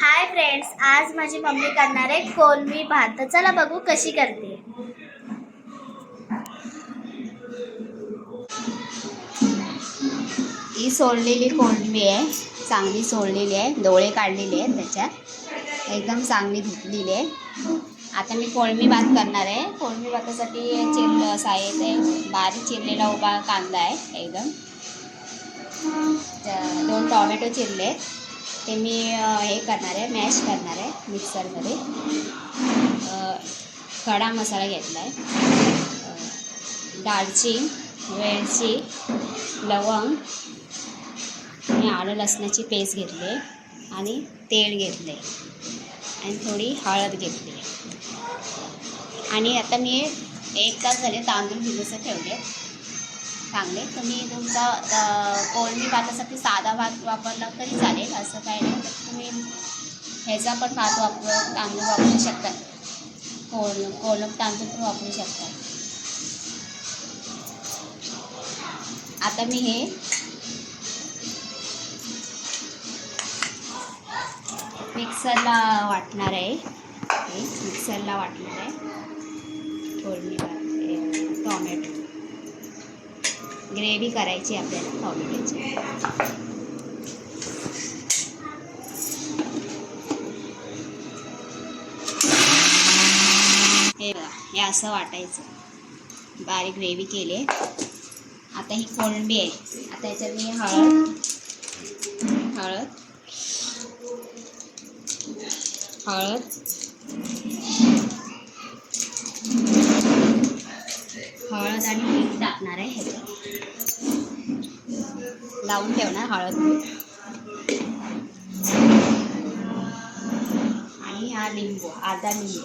Hi friends, आज माझी mummy करणार आहे कोलमी भात. चला बघू कशी करते. ही सोललेली कोलमी आहे, चांगली सोललेली आहे, डोळे काढलेले आहेत त्याच्यात, एकदम चांगली धुतलेली आहे. आता मी कोलमी भात करणार आहे. कोलमी भातासाठी साहित्य बारीक चिरलेला उभा कांदा आहे, एकदम 2 टोमॅटो चिरले, ते मी हे करणार आहे, मॅश करणार आहे मिक्सरमध्ये. खडा मसाला घेतला आहे, दालचिनी, वेलची, लवंग आणि आलं लसणाची पेस्ट घेतली आहे आणि तेल घेतले आणि थोडी हळद घेतली. आणि आता मी 1 तास झाले तांदूळ भिजवून ठेवले चांगले. तुम्ही तुमचा कोलमी भातासाठी साधा भात वापरला तरी चालेल, असं काही नाही. तुम्ही ह्याचा पण भात तांदूळ वापरू शकता, कोलम तांदूळ पण वापरू शकता. आता मी हे मिक्सरला वाटणार आहे, कोलमी भात, टोमॅटो ग्रेव्ही करायची आपल्याला टोमॅटोची. हे बघा, हे असं वाटायचं, बारीक ग्रेव्ही केली. आता ही कोलंबी आहे, आता याच्यात मी हळद आणि मीठ टाकणार आहे. ह्याच्यात लावून ठेवणार हळद आणि हा लिंबू, अर्धा लिंबू.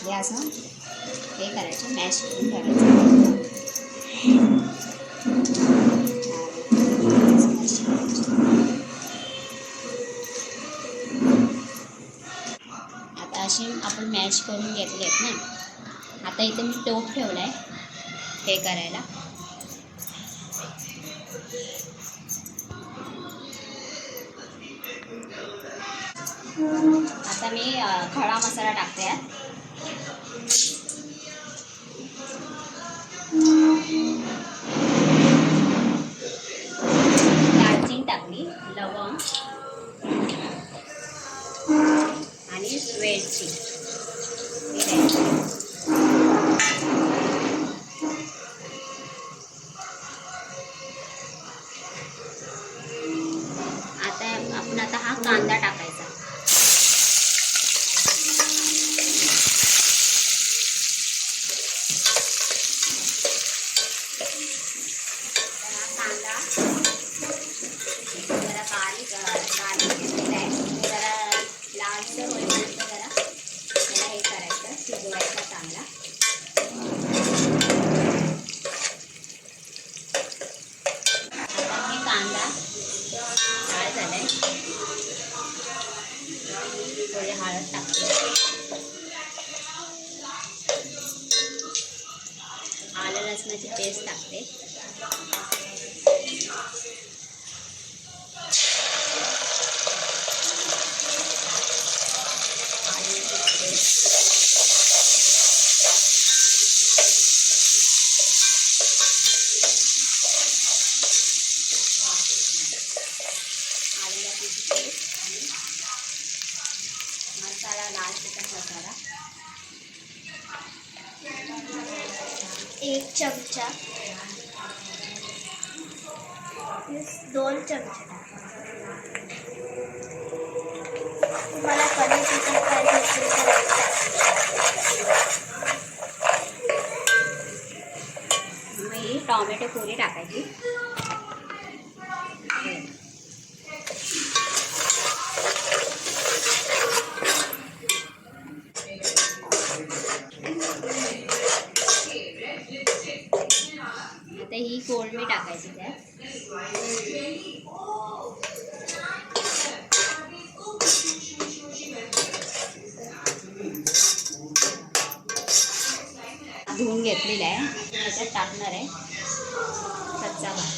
हे असं हे करायचं, मॅश करून ठेवायचं. आता असे आपण मॅश करून घेतले आहेत ना. आता इथे मी टोप ठेवला आहे हे करायला. आता मी खडा मसाला टाकते यात. दालचिनी टाकली, लवंग आणि वेलची. आता हा कांदा टाकायचा. जरा बारीक घेतलेला आहे, जरा लालसर होईपर्यंत जरा त्याला हे करायचं, शिजवायचा चांगला. आता हे कांदा लाल झालाय, थोडी हळद टाकते, आलं लसणाची पेस्ट टाकते. मसाला, लाल तिखट मसाला 1 चमचा, 2 चमचे तुम्हाला कमी तिखट पाहिजे असेल तर. ही टोमॅटो प्युरी टाकायची. आता ही कोलमी टाकायची त्यात. घेतलेला आहे, त्याच्यात टाकणार आहे कच्चा भात.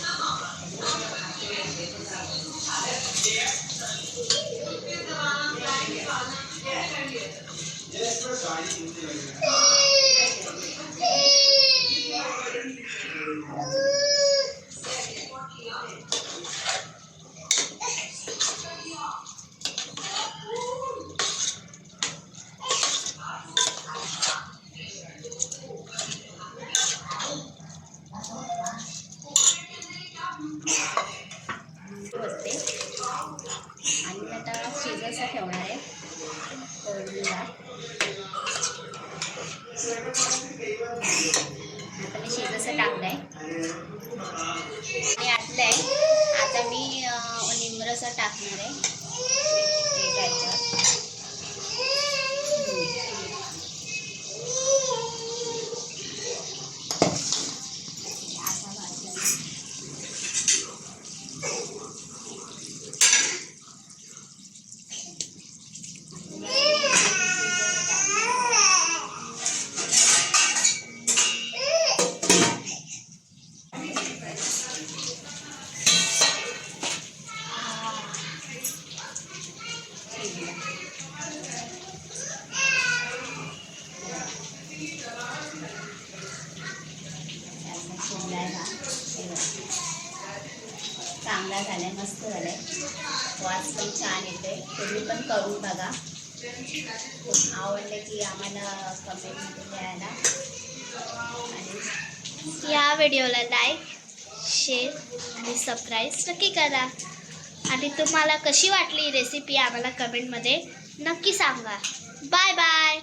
बसते आणि आता शिजायचा ठेवणार आहे फोडणीला. आता मी शिजायचं टाकलंय आणि आटलं आहे. आता मी निंबरसं टाकणार आहे त्याच्यात. चांगला झालाय, मस्त झालाय, वास पण छान येते. तुम्ही पण करून बघा. खूप आवडले की आम्हाला कमेंटमध्ये द्यायला आणि या व्हिडिओला लाईक, शेअर आणि सबस्क्राईब नक्की करा. आणि तुम्हाला कशी वाटली ही रेसिपी आम्हाला कमेंटमध्ये नक्की सांगा. Bye bye.